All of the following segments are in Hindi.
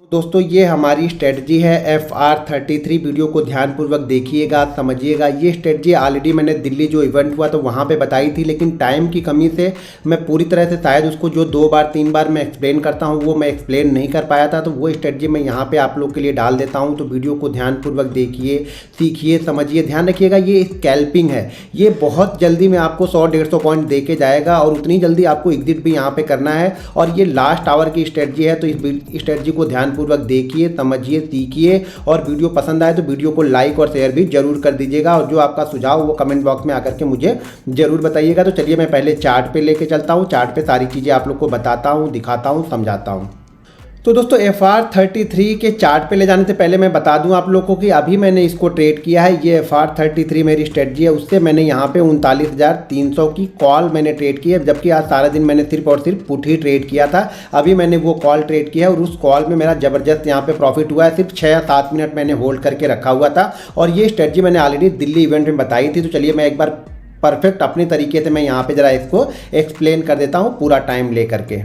दोस्तों ये हमारी स्ट्रेटजी है FR33। वीडियो को ध्यानपूर्वक देखिएगा, समझिएगा। ये स्ट्रेटजी ऑलरेडी मैंने दिल्ली जो इवेंट हुआ तो वहाँ पे बताई थी, लेकिन टाइम की कमी से मैं पूरी तरह से शायद उसको जो 2 बार 3 बार मैं एक्सप्लेन करता हूँ वो मैं एक्सप्लेन नहीं कर पाया था। तो वो स्ट्रेटजी मैं यहाँ पे आप लोग के लिए डाल देता हूँ। तो वीडियो को ध्यानपूर्वक देखिए, सीखिए, समझिए। ध्यान रखिएगा ये स्कैल्पिंग है, ये बहुत जल्दी में आपको 100-150 पॉइंट दे के जाएगा और उतनी जल्दी आपको एग्जिट भी यहाँ पे करना है। और ये लास्ट आवर की स्ट्रेटजी है, तो इस स्ट्रेटजी को ध्यानपूर्वक देखिए, समझिए, सीखिए। और वीडियो पसंद आए तो वीडियो को लाइक और शेयर भी जरूर कर दीजिएगा। और जो आपका सुझाव वो कमेंट बॉक्स में आकर के मुझे जरूर बताइएगा। तो चलिए मैं पहले चार्ट पे लेके चलता हूँ, चार्ट पे सारी चीज़ें आप लोग को बताता हूँ, दिखाता हूँ, समझाता हूँ। तो दोस्तों FR33 के चार्ट पे ले जाने से पहले मैं बता दूं आप लोगों को कि अभी मैंने इसको ट्रेड किया है। ये FR33 मेरी स्ट्रेटजी है, उससे मैंने यहाँ पे 39,300 की कॉल मैंने ट्रेड की है, जबकि आज सारा दिन मैंने सिर्फ और सिर्फ पुट ही ट्रेड किया था। अभी मैंने वो कॉल ट्रेड किया है और उस कॉल में मेरा ज़बरदस्त यहाँ पे प्रॉफिट हुआ है। सिर्फ 6 या 7 मिनट मैंने होल्ड करके रखा हुआ था और ये स्ट्रेटजी मैंने ऑलरेडी दिल्ली इवेंट में बताई थी। तो चलिए मैं एक बार परफेक्ट अपने तरीके से मैं यहाँ पर ज़रा इसको एक्सप्लेन कर देता हूँ पूरा टाइम ले करके।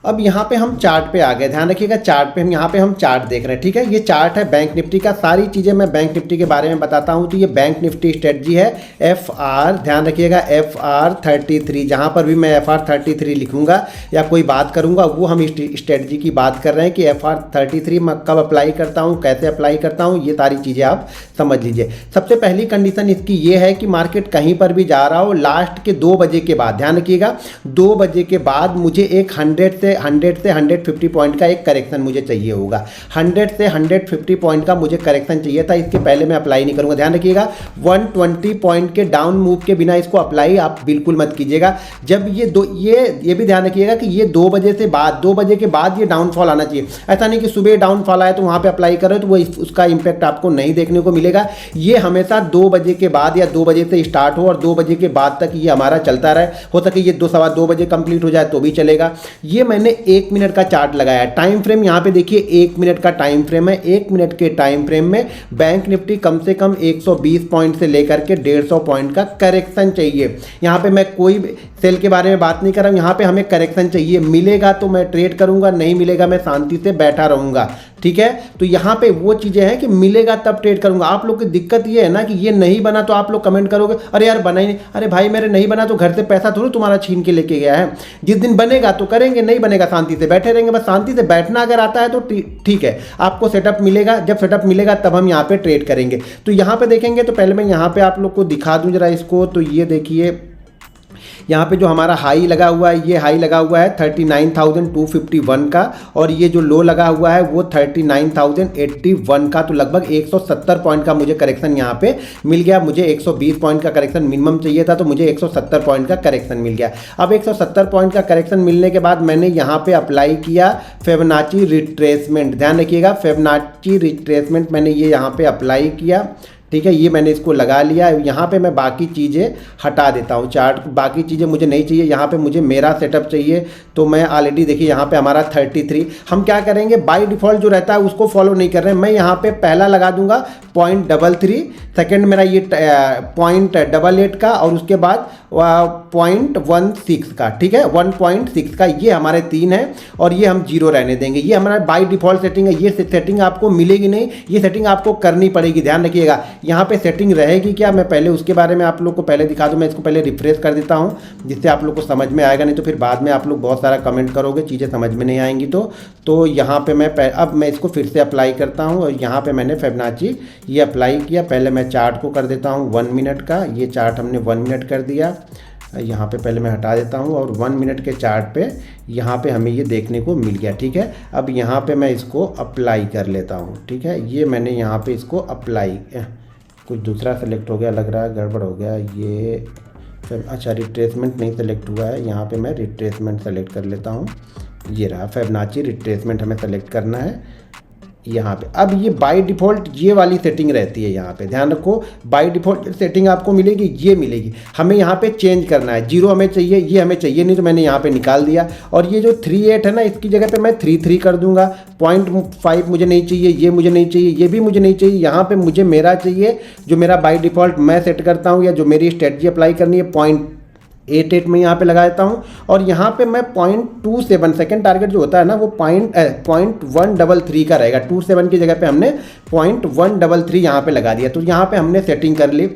अब यहाँ पे हम चार्ट पे आ गए। ध्यान रखिएगा चार्ट पे हम यहाँ पे हम चार्ट देख रहे हैं, ठीक है। ये चार्ट है बैंक निफ्टी का, सारी चीज़ें मैं बैंक निफ्टी के बारे में बताता हूँ। तो ये बैंक निफ्टी स्ट्रेटजी है ध्यान रखिएगा FR33। जहाँ पर भी मैं FR33 लिखूंगा या कोई बात करूँगा वो हम स्ट्रेटजी की बात कर रहे हैं कि FR33 मैं कब अप्लाई करता हूँ, कैसे अप्लाई करता हूँ, ये सारी चीज़ें आप समझ लीजिए। सबसे पहली कंडीशन इसकी ये है कि मार्केट कहीं पर भी जा रहा हो लास्ट के 2 बजे के बाद, ध्यान रखिएगा 2 बजे के बाद मुझे एक 100 से 150 पॉइंट का एक करेक्शन मुझे चाहिए होगा। 100 से 150 पॉइंट का मुझे करेक्शन चाहिए था, इसके पहले मैं अप्लाई नहीं करूंगा। ध्यान रखिएगा 120 पॉइंट के डाउन मूव के बिना इसको अप्लाई आप बिल्कुल मत कीजिएगा। जब ये भी ध्यान रखिएगा कि ये 2 बजे से बाद, 2 बजे के बाद ये डाउनफॉल आना चाहिए। ऐसा नहीं कि सुबह डाउनफॉल आए तो वहां पे अप्लाई करो तो वो उसका इंपैक्ट आपको नहीं देखने को मिलेगा। ये हमेशा 2 बजे के बाद या 2 बजे से स्टार्ट हो और 2 बजे के बाद तक ये हमारा चलता रहे। हो सके ये 2-2 बजे कंप्लीट हो जाए तो भी चलेगा। ये मैंने 1 मिनट का चार्ट लगाया है। टाइम फ्रेम यहाँ पे देखिए 1 मिनट का टाइम फ्रेम है। 1 मिनट के टाइम फ्रेम में बैंक निफ्टी कम से कम 120 पॉइंट से लेकर के 150 पॉइंट का करेक्शन चाहिए। यहाँ पे मैं कोई सेल के बारे में बात नहीं कर रहा हूँ, यहाँ पे हमें करेक्शन चाहिए। मिलेगा तो मैं ट्रेड करूंगा, नहीं मिलेगा मैं शांति से बैठा रहूंगा, ठीक है। तो यहाँ पे वो चीजें हैं कि मिलेगा तब ट्रेड करूंगा। आप लोग की दिक्कत ये है ना कि ये नहीं बना तो आप लोग कमेंट करोगे अरे यार बना ही नहीं। अरे भाई मेरे नहीं बना तो घर से पैसा थोड़ी तुम्हारा छीन के लेके गया है। जिस दिन बनेगा तो करेंगे, नहीं बनेगा शांति से बैठे रहेंगे। बस शांति से बैठना अगर आता है तो ठीक है, आपको सेटअप मिलेगा। जब सेटअप मिलेगा तब हम यहाँ पे ट्रेड करेंगे। तो यहाँ पे देखेंगे तो पहले मैं यहाँ पे आप लोग को दिखा दूं जरा इसको। तो ये देखिए यहाँ पे जो हमारा हाई लगा हुआ है, ये हाई लगा हुआ है 39,251 का और ये जो लो लगा हुआ है वो 39,081 का। तो लगभग 170 पॉइंट का मुझे करेक्शन यहाँ पे मिल गया। मुझे 120 पॉइंट का करेक्शन मिनिमम चाहिए था, तो मुझे 170 पॉइंट का करेक्शन मिल गया। अब 170 पॉइंट का करेक्शन मिलने के बाद मैंने यहाँ पे अप्लाई किया फिबोनाची रिट्रेसमेंट। ध्यान रखिएगा फिबोनाची रिट्रेसमेंट मैंने ये यहाँ पे अप्लाई किया, ठीक है। ये मैंने इसको लगा लिया। यहाँ पे मैं बाकी चीज़ें हटा देता हूँ, चार्ट बाकी चीज़ें मुझे नहीं चाहिए। यहाँ पे मुझे मेरा सेटअप चाहिए। तो मैं ऑलरेडी देखिए यहाँ पे हमारा 33। हम क्या करेंगे, बाय डिफ़ॉल्ट जो रहता है उसको फॉलो नहीं कर रहे हैं। मैं यहाँ पे पहला लगा दूंगा 0.33, सेकेंड मेरा ये 0.88 का और उसके बाद 0.16 का, ठीक है 1.6 का। ये हमारे 3 है और ये हम 0 रहने देंगे। ये हमारा बाय डिफ़ॉल्ट सेटिंग है। ये सेटिंग आपको मिलेगी नहीं, ये सेटिंग आपको करनी पड़ेगी। ध्यान रखिएगा यहाँ पे सेटिंग रहेगी क्या, मैं पहले उसके बारे में आप लोग को पहले दिखा दूँ। मैं इसको पहले रिफ्रेश कर देता हूँ जिससे आप लोग को समझ में आएगा, नहीं तो फिर बाद में आप लोग बहुत सारा कमेंट करोगे, चीज़ें समझ में नहीं आएंगी। तो यहाँ पे अब मैं इसको फिर से अप्लाई करता हूँ और यहाँ पे मैंने फिबोनाची ये अप्लाई किया। पहले मैं चार्ट को कर देता हूँ 1 मिनट का। ये चार्ट हमने 1 मिनट कर दिया। यहाँ पे पहले मैं हटा देता हूँ और 1 मिनट के चार्ट पे यहाँ पे हमें ये देखने को मिल गया, ठीक है। अब यहाँ पे मैं इसको अप्लाई कर लेता हूँ, ठीक है। ये मैंने यहाँ पे इसको अप्लाई, कुछ दूसरा सेलेक्ट हो गया, लग रहा है गड़बड़ हो गया। ये अच्छा रिट्रेसमेंट नहीं सेलेक्ट हुआ है, यहाँ पे मैं रिट्रेसमेंट सेलेक्ट कर लेता हूँ। ये रहा फिबोनाची रिट्रेसमेंट हमें सेलेक्ट करना है यहाँ पे। अब ये बाय डिफ़ॉल्ट ये वाली सेटिंग रहती है। यहाँ पे ध्यान रखो बाय डिफ़ॉल्ट सेटिंग आपको मिलेगी, ये मिलेगी। हमें यहाँ पे चेंज करना है। 0 हमें चाहिए, ये हमें चाहिए नहीं, तो मैंने यहाँ पे निकाल दिया। और ये जो 38 है ना, इसकी जगह पे मैं 33 कर दूंगा। 0.5 मुझे नहीं चाहिए, ये मुझे नहीं चाहिए, ये भी मुझे नहीं चाहिए। यहाँ पे मुझे मेरा चाहिए जो मेरा बाय डिफ़ॉल्ट मैं सेट करता हूँ या जो मेरी स्ट्रेटजी अप्लाई करनी है 88 में यहाँ पे लगा देता हूँ और यहाँ पे मैं 0.27 सेकंड टारगेट जो होता है ना वो 0.133 का रहेगा। 27 की जगह पे हमने 0.133 यहाँ पे लगा दिया। तो यहाँ पे हमने सेटिंग कर ली।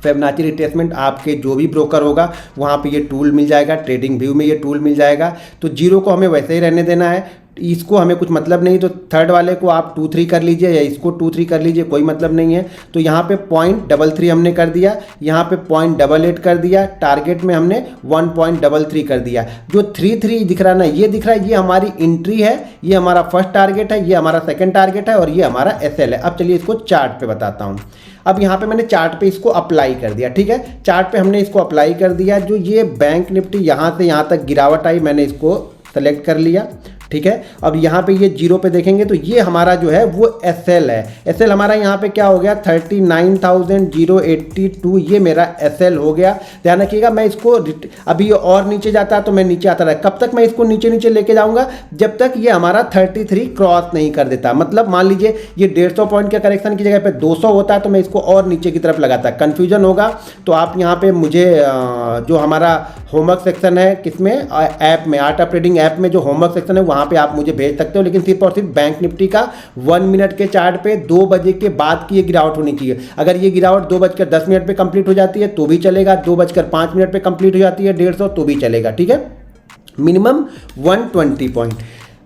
फिबोनाची रिट्रेसमेंट आपके जो भी ब्रोकर होगा वहाँ पे ये टूल मिल जाएगा, ट्रेडिंग व्यू में ये टूल मिल जाएगा। तो जीरो को हमें वैसे ही रहने देना है, इसको हमें कुछ मतलब नहीं। तो थर्ड वाले को आप 2-3 कर लीजिए या इसको 2-3 कर लीजिए, कोई मतलब नहीं है। तो यहाँ पे 0.33 हमने कर दिया, यहाँ पे 0.88 कर दिया, टारगेट में हमने 1.33 कर दिया। जो 3 दिख रहा ना, ये दिख रहा है, ये हमारी एंट्री है, ये हमारा फर्स्ट टारगेट है, ये हमारा सेकंड टारगेट है और ये हमारा SL है। अब चलिए इसको चार्ट पे बताता हूँ। अब यहाँ पे मैंने चार्ट पे इसको अप्लाई कर दिया, ठीक है। चार्ट पे हमने इसको अप्लाई कर दिया। जो ये बैंक निफ्टी यहाँ से यहाँ तक गिरावट आई, मैंने इसको सेलेक्ट कर लिया, ठीक है। अब यहाँ पे ये जीरो पे देखेंगे तो ये हमारा जो है वो SL है। SL हमारा यहाँ पे क्या हो गया 39,082, ये मेरा SL हो गया। ध्यान रखिएगा, मैं इसको अभी और नीचे जाता है तो मैं नीचे आता रहा। कब तक मैं इसको नीचे नीचे लेके जाऊंगा, जब तक ये हमारा 33 क्रॉस नहीं कर देता। मतलब मान लीजिए ये 150 पॉइंट के करेक्शन की जगह पे 200 होता है तो मैं इसको और नीचे की तरफ लगाता। कन्फ्यूजन होगा तो आप यहाँ पे मुझे जो हमारा होमवर्क सेक्शन है किसमें, ऐप में, आर्ट ऑफ ट्रेडिंग ऐप में जो होमवर्क सेक्शन है वहाँ पे आप मुझे भेज सकते हो। लेकिन सिर्फ और सिर्फ बैंक निफ्टी का 1 मिनट के चार्ट पे 2 बजे के बाद की ये गिरावट होनी चाहिए। अगर ये गिरावट 2:10 पे कंप्लीट हो जाती है तो भी चलेगा, 2:05 पे कंप्लीट हो जाती है 150 तो भी चलेगा, ठीक है। Minimum 120 point.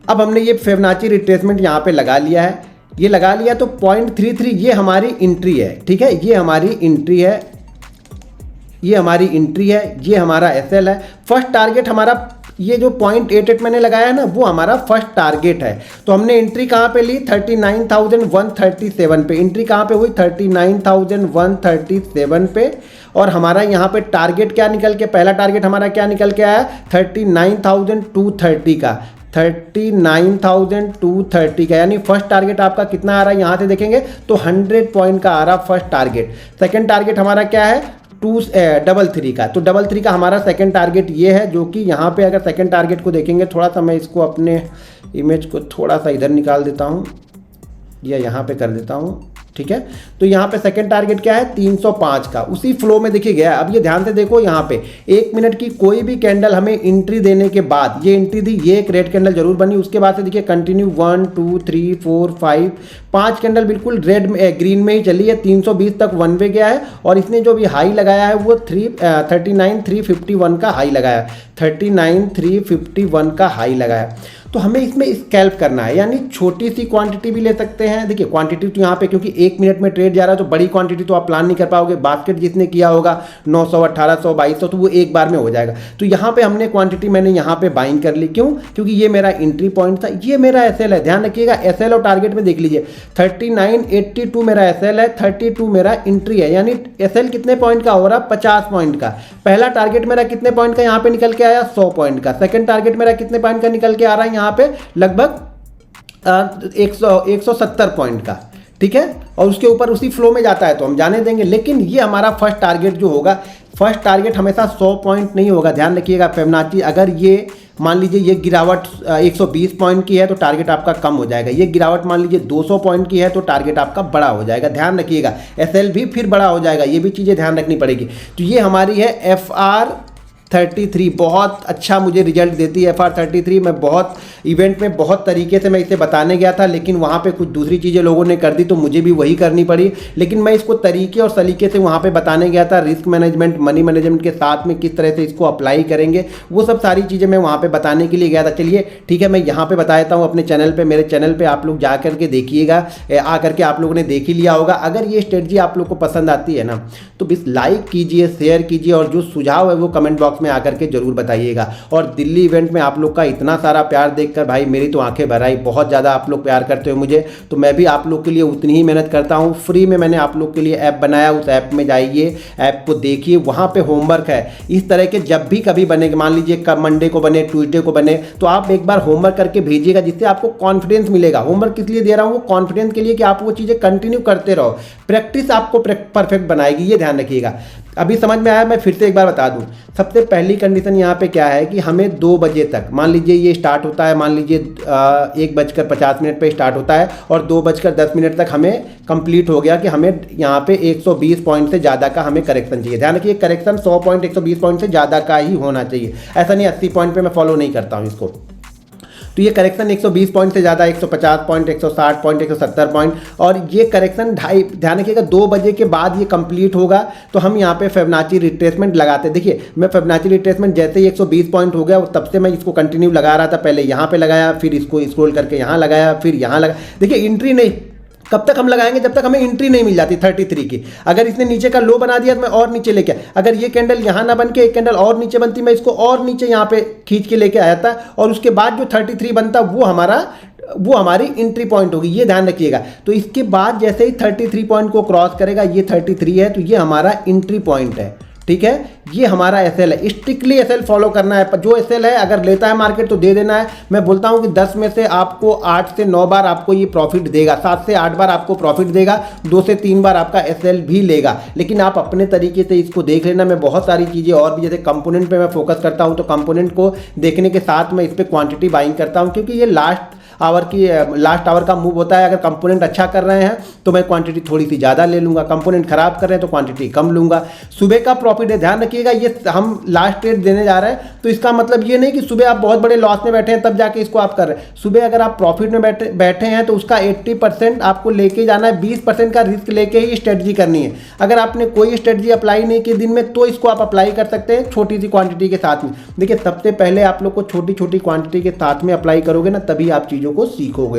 अब हमने ये फिबोनाची रिट्रेसमेंट यहाँ पे लगा लिया है, ये लगा लिया तो 0.33 ये हमारी एंट्री है, ठीक है। ये हमारी एंट्री है, ये हमारी एंट्री है, ये हमारा SL है। फर्स्ट टारगेट हमारा ये जो 0.88 मैंने लगाया है ना वो हमारा फर्स्ट टारगेट है। तो हमने एंट्री कहाँ पे ली 39,137 पे। एंट्री कहाँ पे हुई 39,137 पे। और हमारा यहाँ पे टारगेट क्या निकल के, पहला टारगेट हमारा क्या निकल के आया 39,230 का, 39,230 का। यानी फर्स्ट टारगेट आपका कितना आ रहा है यहाँ से देखेंगे तो 100 पॉइंट का आ रहा फर्स्ट टारगेट। सेकंड टारगेट हमारा क्या है 233 का। तो 33 का हमारा सेकंड टारगेट ये है, जो कि यहाँ पे अगर सेकंड टारगेट को देखेंगे, थोड़ा सा मैं इसको अपने इमेज को थोड़ा सा इधर निकाल देता हूँ या यहाँ पे कर देता हूँ, ठीक है। तो यहाँ पे सेकंड टारगेट क्या है 305 का, उसी फ्लो में देखिए गया। अब ये ध्यान से देखो, यहाँ पे 1 मिनट की कोई भी कैंडल हमें एंट्री देने के बाद, ये एंट्री दी, ये एक रेड कैंडल जरूर बनी, उसके बाद से देखिए कंटिन्यू 1 2 3 4 5 कैंडल बिल्कुल रेड में ग्रीन में ही चली है। 320 तक वन वे गया है और इसने जो भी हाई लगाया है वो 39,351 का हाई लगाया, 39,351 का हाई लगाया। तो हमें इसमें स्कैल्प करना है, यानी छोटी सी क्वांटिटी भी ले सकते हैं। देखिए क्वांटिटी तो यहाँ पे क्योंकि 1 मिनट में ट्रेड जा रहा है तो बड़ी क्वांटिटी तो आप प्लान नहीं कर पाओगे। बास्केट जिसने किया होगा 900 1800 2200 तो वो एक बार में हो जाएगा। तो यहाँ पे हमने क्वांटिटी मैंने यहाँ पे बाइंग कर ली, क्यों, क्योंकि ये मेरा एंट्री पॉइंट था, ये मेरा SL है। ध्यान रखिएगा SL और टारगेट में देख लीजिए 3982 मेरा SL है, 32 मेरा एंट्री है। यानी SL कितने पॉइंट का हो रहा 50 पॉइंट का। पहला टारगेट मेरा कितने पॉइंट का यहाँ पे निकल के आया 100 पॉइंट का। सेकंड टारगेट मेरा कितने पॉइंट का निकल के आ रहा है यहाँ पे लगभग 170 पॉइंट का, ठीक है। और उसके ऊपर उसी फ्लो में जाता है तो हम जाने देंगे। लेकिन ये हमारा फर्स्ट टारगेट जो होगा, फर्स्ट टारगेट हमेशा 100 पॉइंट नहीं होगा। ध्यान रखिएगा फिबोनाची, अगर ये मान लीजिए ये गिरावट 120 पॉइंट की है तो टारगेट आपका कम हो जाएगा। ये गिरावट मान लीजिए 200 पॉइंट की है तो टारगेट आपका बड़ा हो जाएगा। ध्यान रखिएगा SL भी फिर बड़ा हो जाएगा, ये भी चीज़ें ध्यान रखनी पड़ेगी। तो ये हमारी है FR33, बहुत अच्छा मुझे रिजल्ट देती है FR33। मैं बहुत इवेंट में बहुत तरीके से मैं इसे बताने गया था, लेकिन वहाँ पे कुछ दूसरी चीज़ें लोगों ने कर दी तो मुझे भी वही करनी पड़ी। लेकिन मैं इसको तरीके और सलीके से वहाँ पे बताने गया था, रिस्क मैनेजमेंट मनी मैनेजमेंट के साथ में किस तरह से इसको अप्लाई करेंगे, वो सब सारी चीज़ें मैं वहाँ पर बताने के लिए गया था। चलिए ठीक है, मैं यहाँ पर बता देता हूँ अपने चैनल पर। मेरे चैनल पर आप लोग जा करके देखिएगा, आ करके आप लोगों ने देख ही लिया होगा। अगर ये स्ट्रेटजी आप लोग को पसंद आती है ना तो बस लाइक कीजिए, शेयर कीजिए और जो सुझाव है वो कमेंट बॉक्स में आकर के जरूर बताइएगा। और दिल्ली इवेंट में आप लोग का इतना सारा प्यार देखकर भाई मेरी तो आंखें भर आई। बहुत ज़्यादा आप लोग प्यार करते हो मुझे, तो मैं भी आप लोग के लिए उतनी ही मेहनत करता हूँ। फ्री में मैंने आप लोग के लिए ऐप बनाया, उस ऐप में जाइए, ऐप को देखिए, वहाँ पे होमवर्क है इस तरह के। जब भी कभी बने, मान लीजिए कब मंडे को बने, ट्यूसडे को बने, तो आप एक बार होमवर्क करके भेजिएगा, जिससे आपको कॉन्फिडेंस मिलेगा। होमवर्क किस लिए दे रहा हूँ, वो कॉन्फिडेंस के लिए कि आप वो चीज़ें कंटिन्यू करते रहो। प्रैक्टिस आपको परफेक्ट बनाएगी, ये ध्यान रखिएगा। अभी समझ में आया? मैं फिर से एक बार बता दूं। सबसे पहली कंडीशन यहाँ पे क्या है कि हमें 2 बजे तक, मान लीजिए ये स्टार्ट होता है, मान लीजिए 1:50 पे स्टार्ट होता है और 2:10 तक हमें कंप्लीट हो गया कि हमें यहाँ पे 120 पॉइंट से ज़्यादा का हमें करेक्शन चाहिए। ध्यान रखिए, करेक्शन 100 पॉइंट 120 पॉइंट से ज़्यादा का ही होना चाहिए, ऐसा नहीं 80 पॉइंट पे मैं फॉलो नहीं करता हूँ इसको। तो ये करेक्शन 120 पॉइंट से ज़्यादा, 150 पॉइंट, 160 पॉइंट, 170 पॉइंट, और ये करेक्शन ध्यान रखिएगा 2 बजे के बाद ये कंप्लीट होगा। तो हम यहाँ पे फिबोनाची रिट्रेसमेंट लगाते हैं। देखिए मैं फिबोनाची रिट्रेसमेंट जैसे ही 120 पॉइंट हो गया तब से मैं इसको कंटिन्यू लगा रहा था। पहले यहाँ पे लगाया, फिर इसको स्क्रॉल करके यहाँ लगाया, फिर यहाँ लगा। देखिए एंट्री नहीं, कब तक हम लगाएंगे? जब तक हमें एंट्री नहीं मिल जाती 33 की। अगर इसने नीचे का लो बना दिया तो मैं और नीचे लेके आया। अगर ये कैंडल यहाँ ना बन के एक कैंडल और नीचे बनती, मैं इसको और नीचे यहाँ पे खींच के लेके आया था, और उसके बाद जो 33 बनता वो हमारी एंट्री पॉइंट होगी। ये ध्यान रखिएगा। तो इसके बाद जैसे ही 33 पॉइंट को क्रॉस करेगा, ये 33 है तो ये हमारा एंट्री पॉइंट है। ठीक है, ये हमारा एसएल है। स्ट्रिक्टली एसएल फॉलो करना है। जो एसएल है अगर लेता है मार्केट तो दे देना है। मैं बोलता हूँ कि 10 में से आपको 8 से 9 बार आपको ये प्रॉफिट देगा, 7 से 8 बार आपको प्रॉफिट देगा, 2 से 3 बार आपका एसएल भी लेगा। लेकिन आप अपने तरीके से इसको देख लेना। मैं बहुत सारी चीज़ें और भी, जैसे कंपोनेंट पे मैं फोकस करता हूँ, तो कंपोनेंट को देखने के साथ मैं इस पर क्वांटिटी बाइंग करता हूँ, क्योंकि ये लास्ट आवर का मूव होता है। अगर कंपोनेंट अच्छा कर रहे हैं तो मैं क्वांटिटी थोड़ी सी ज़्यादा ले लूँगा, कंपोनेंट खराब कर रहे हैं तो क्वांटिटी कम लूँगा। सुबह का प्रॉफिट है, ध्यान रखिएगा। ये हम लास्ट ट्रेड देने जा रहे हैं तो इसका मतलब ये नहीं कि सुबह आप बहुत बड़े लॉस में बैठे हैं तब जाके इसको आप कर रहे हैं। सुबह अगर आप प्रॉफिट में बैठे हैं तो उसका 80% आपको लेके जाना है, 20% का रिस्क लेके ही स्ट्रेटजी करनी है। अगर आपने कोई स्ट्रेटजी अप्लाई नहीं की दिन में तो इसको आप अप्लाई कर सकते हैं छोटी सी क्वांटिटी के साथ में। देखिए सबसे पहले आप लोग को छोटी छोटी क्वांटिटी के साथ में अप्लाई करोगे ना, तभी आप चीज़ों को सीखोगे।